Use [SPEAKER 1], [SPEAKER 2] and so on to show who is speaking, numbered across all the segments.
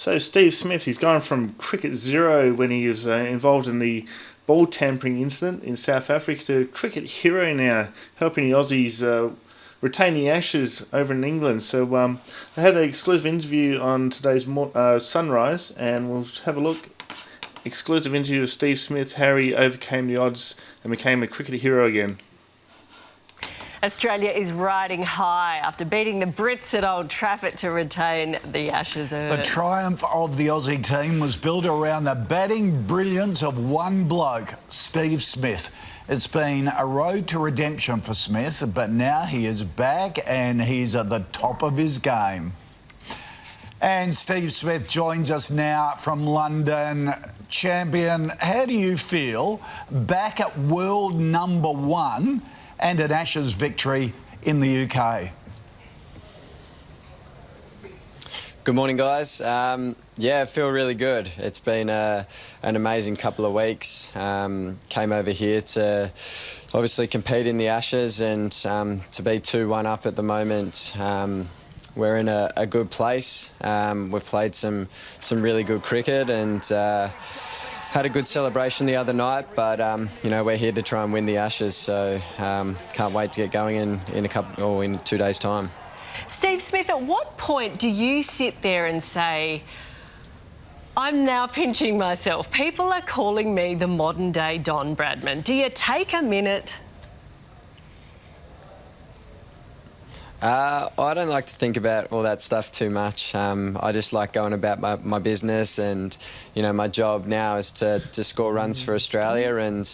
[SPEAKER 1] So Steve Smith, he's gone from cricket zero when he was involved in the ball tampering incident in South Africa to cricket hero now, helping the Aussies retain the Ashes over in England. So they had an exclusive interview on today's Sunrise, and we'll have a look. Exclusive interview with Steve Smith, how he overcame the odds and became a cricket hero again.
[SPEAKER 2] Australia is riding high after beating the Brits at Old Trafford to retain the Ashes.
[SPEAKER 3] The triumph of the Aussie team was built around the batting brilliance of one bloke, Steve Smith. It's been a road to redemption for Smith, but now he is back and he's at the top of his game. And Steve Smith joins us now from London. Champion, how do you feel back at world number one and an Ashes victory in the UK?
[SPEAKER 4] Good morning, guys. Yeah, I feel really good. It's been an amazing couple of weeks. Came over here to obviously compete in the Ashes and to be 2-1 up at the moment. We're in a good place. We've played some really good cricket and had a good celebration the other night, but you know, we're here to try and win the Ashes, so can't wait to get going in 2 days' time.
[SPEAKER 2] Steve Smith, at what point do you sit there and say, I'm now pinching myself, people are calling me the modern day Don Bradman? Do you take a minute?
[SPEAKER 4] I don't like to think about all that stuff too much. I just like going about my business, and you know, my job now is to score runs for Australia, and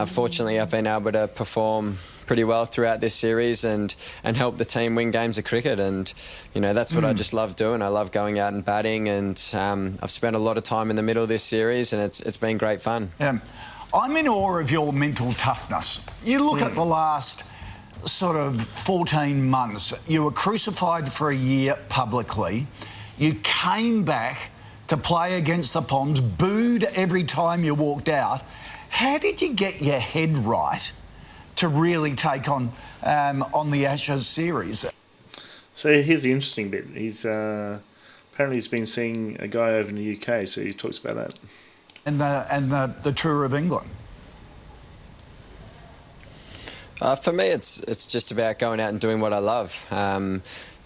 [SPEAKER 4] fortunately I've been able to perform pretty well throughout this series and help the team win games of cricket, and you know, that's what I just love doing. I love going out and batting, and I've spent a lot of time in the middle of this series, and it's been great fun.
[SPEAKER 3] I'm in awe of your mental toughness. You look at the last sort of 14 months. You were crucified for a year publicly. You came back to play against the Poms, booed every time you walked out. How did you get your head right to really take on the Ashes series?
[SPEAKER 1] So here's the interesting bit. He's apparently he's been seeing a guy over in the UK, so he talks about that.
[SPEAKER 3] And the tour of England.
[SPEAKER 4] For me, it's just about going out and doing what I love.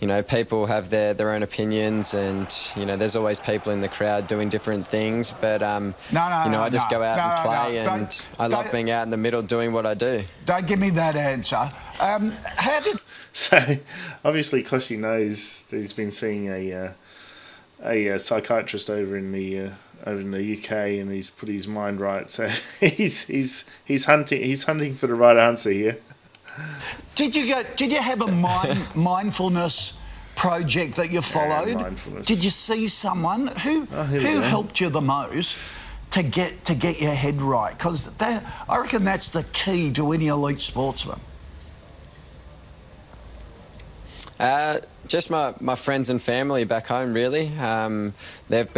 [SPEAKER 4] You know, people have their own opinions, and you know, there's always people in the crowd doing different things. But I just go out and play, and I love being out in the middle doing what I do.
[SPEAKER 3] Don't give me that answer.
[SPEAKER 1] So obviously, Koshi knows that he's been seeing a psychiatrist over in the UK, and he's put his mind right. So he's hunting for the right answer here.
[SPEAKER 3] Did you have a mindfulness project that you followed?
[SPEAKER 1] Yeah,
[SPEAKER 3] did you see someone who helped you the most to get your head right? Because I reckon that's the key to any elite sportsman.
[SPEAKER 4] Just my friends and family back home, really. They've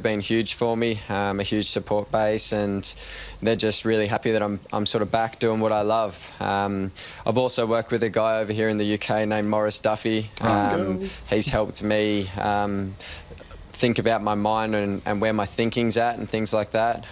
[SPEAKER 4] been huge for me, a huge support base, and they're just really happy that I'm sort of back doing what I love. I've also worked with a guy over here in the UK named Maurice Duffy. He's helped me think about my mind and where my thinking's at and things like that,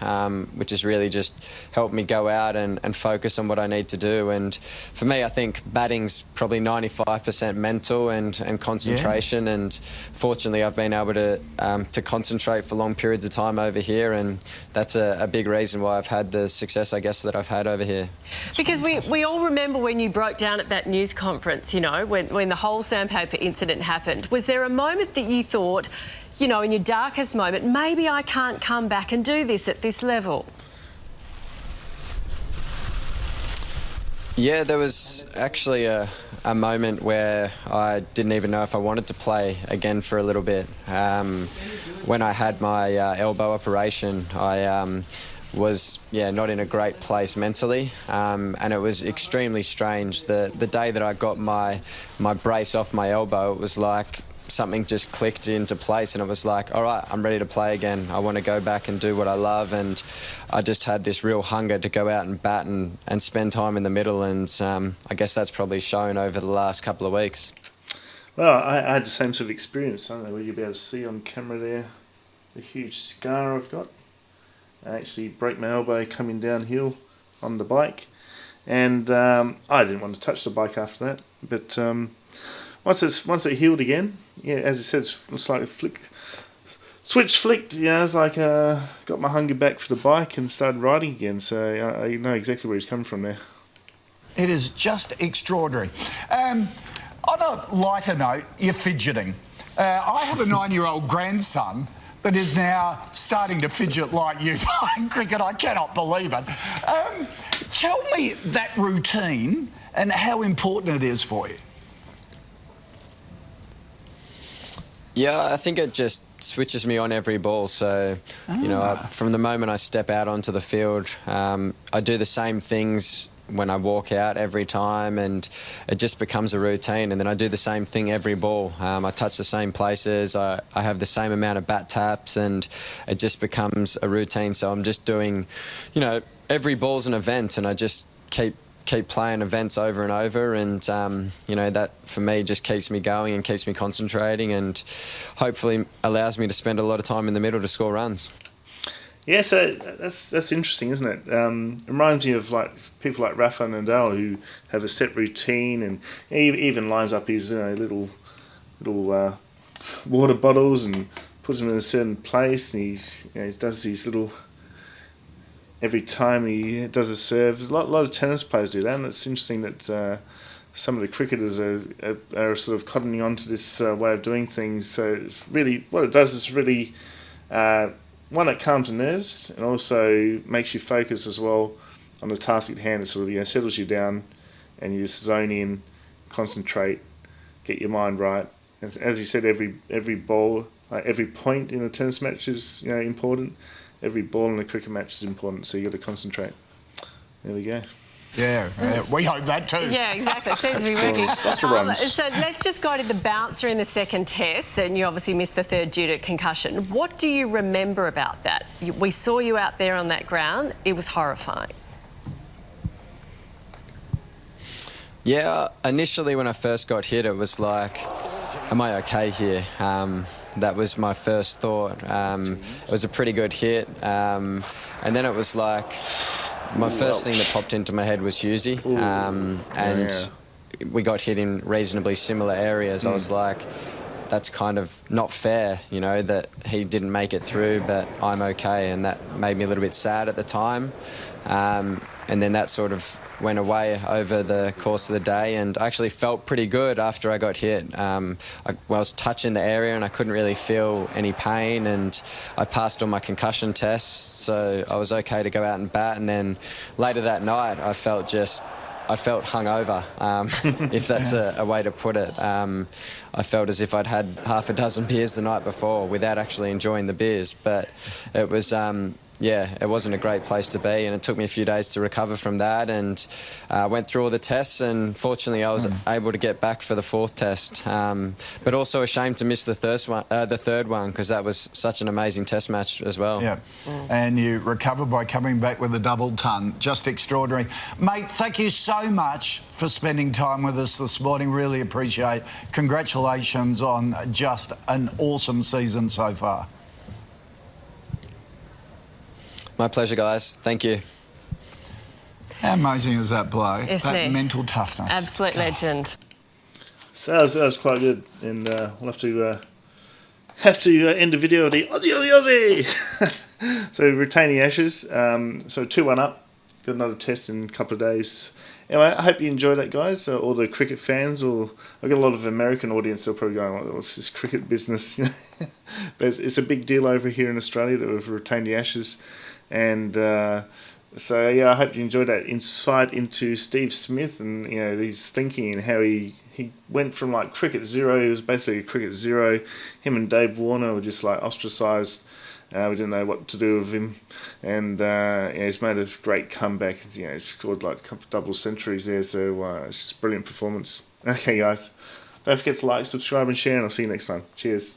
[SPEAKER 4] which has really just helped me go out and focus on what I need to do. And for me, I think batting's probably 95% mental and concentration, and fortunately I've been able to concentrate for long periods of time over here, and that's a big reason why I've had the success, I guess, that I've had over here.
[SPEAKER 2] Because we all remember when you broke down at that news conference, you know, when the whole sandpaper incident happened. Was there a moment that you thought, you know, in your darkest moment, maybe I can't come back and do this at this level?
[SPEAKER 4] Yeah, there was actually a moment where I didn't even know if I wanted to play again for a little bit. When I had my elbow operation, I was not in a great place mentally, and it was extremely strange. The day that I got my brace off my elbow, it was like something just clicked into place, and it was like, all right, I'm ready to play again. I want to go back and do what I love, and I just had this real hunger to go out and bat and spend time in the middle, and I guess that's probably shown over the last couple of weeks.
[SPEAKER 1] Well, I had the same sort of experience. I don't know, will you be able to see on camera there? the huge scar I've got. I actually broke my elbow coming downhill on the bike, and I didn't want to touch the bike after that. But once it healed again, yeah, as I said, it's like a switch flicked. You know, it's like got my hunger back for the bike and started riding again. So I know exactly where he's coming from there.
[SPEAKER 3] It is just extraordinary. On a lighter note, you're fidgeting. I have a 9-year-old grandson that is now starting to fidget like you playing cricket. I cannot believe it. Tell me that routine and how important it is for you.
[SPEAKER 4] Yeah, I think it just switches me on every ball. So, you know, from the moment I step out onto the field, I do the same things when I walk out every time, and it just becomes a routine. And then I do the same thing every ball. I touch the same places. I have the same amount of bat taps, and it just becomes a routine. So I'm just doing, you know, every ball's an event, and I just keep playing events over and over, and you know, that for me just keeps me going and keeps me concentrating, and hopefully allows me to spend a lot of time in the middle to score runs.
[SPEAKER 1] Yeah, so that's interesting, isn't it? It reminds me of like people like Rafa Nadal who have a set routine, and he even lines up his little water bottles and puts them in a certain place, and he does these little. Every time he does a serve, a lot of tennis players do that, and it's interesting that some of the cricketers are sort of cottoning on to this way of doing things. So it's really, what it does is really, one, it calms the nerves, and also makes you focus as well on the task at hand. It sort of settles you down, and you just zone in, concentrate, get your mind right. As you said, every ball, every point in a tennis match is important. Every ball in a cricket match is important, so you got to concentrate. There we go.
[SPEAKER 3] Yeah, we hope that too.
[SPEAKER 2] Yeah, exactly. It seems to be working.
[SPEAKER 1] Lots of runs.
[SPEAKER 2] So let's just go to the bouncer in the second test, and you obviously missed the third due to concussion. What do you remember about that? We saw you out there on that ground. It was horrifying.
[SPEAKER 4] Yeah, initially when I first got hit, it was like, am I okay here? That was my first thought. It was a pretty good hit. And then it was like, my first thing that popped into my head was Husey. And we got hit in reasonably similar areas. I was like, that's kind of not fair, that he didn't make it through, but I'm okay. And that made me a little bit sad at the time. And then that sort of went away over the course of the day, and I actually felt pretty good after I got hit. I was touching the area and I couldn't really feel any pain, and I passed all my concussion tests, so I was okay to go out and bat. And then later that night I felt hungover, if that's a way to put it. I felt as if I'd had half a dozen beers the night before without actually enjoying the beers, but it was it wasn't a great place to be, and it took me a few days to recover from that, and went through all the tests, and fortunately I was able to get back for the fourth test. But also ashamed to miss the third one, because that was such an amazing test match as well.
[SPEAKER 3] Yeah, and you recovered by coming back with a double ton. Just extraordinary. Mate, thank you so much for spending time with us this morning. Really appreciate it. Congratulations on just an awesome season so far.
[SPEAKER 4] My pleasure, guys. Thank you.
[SPEAKER 3] How amazing is that bloke?
[SPEAKER 2] Isn't
[SPEAKER 3] that
[SPEAKER 2] he?
[SPEAKER 3] mental toughness.
[SPEAKER 2] Absolute legend.
[SPEAKER 1] So that was quite good, and we'll have to end the video with the Aussie. So retaining Ashes. So 2-1 up. Got another test in a couple of days. Anyway, I hope you enjoyed that, guys. All the cricket fans, or I've got a lot of American audience. They're probably going, "What's this cricket business?" But it's a big deal over here in Australia that we've retained the Ashes. And so, yeah, I hope you enjoyed that insight into Steve Smith and, his thinking and how he went from, like, cricket zero. He was basically cricket zero. Him and Dave Warner were just, like, ostracised. We didn't know what to do with him. And he's made a great comeback. He's scored, like, a couple of double centuries there. So it's just a brilliant performance. Okay, guys. Don't forget to like, subscribe and share, and I'll see you next time. Cheers.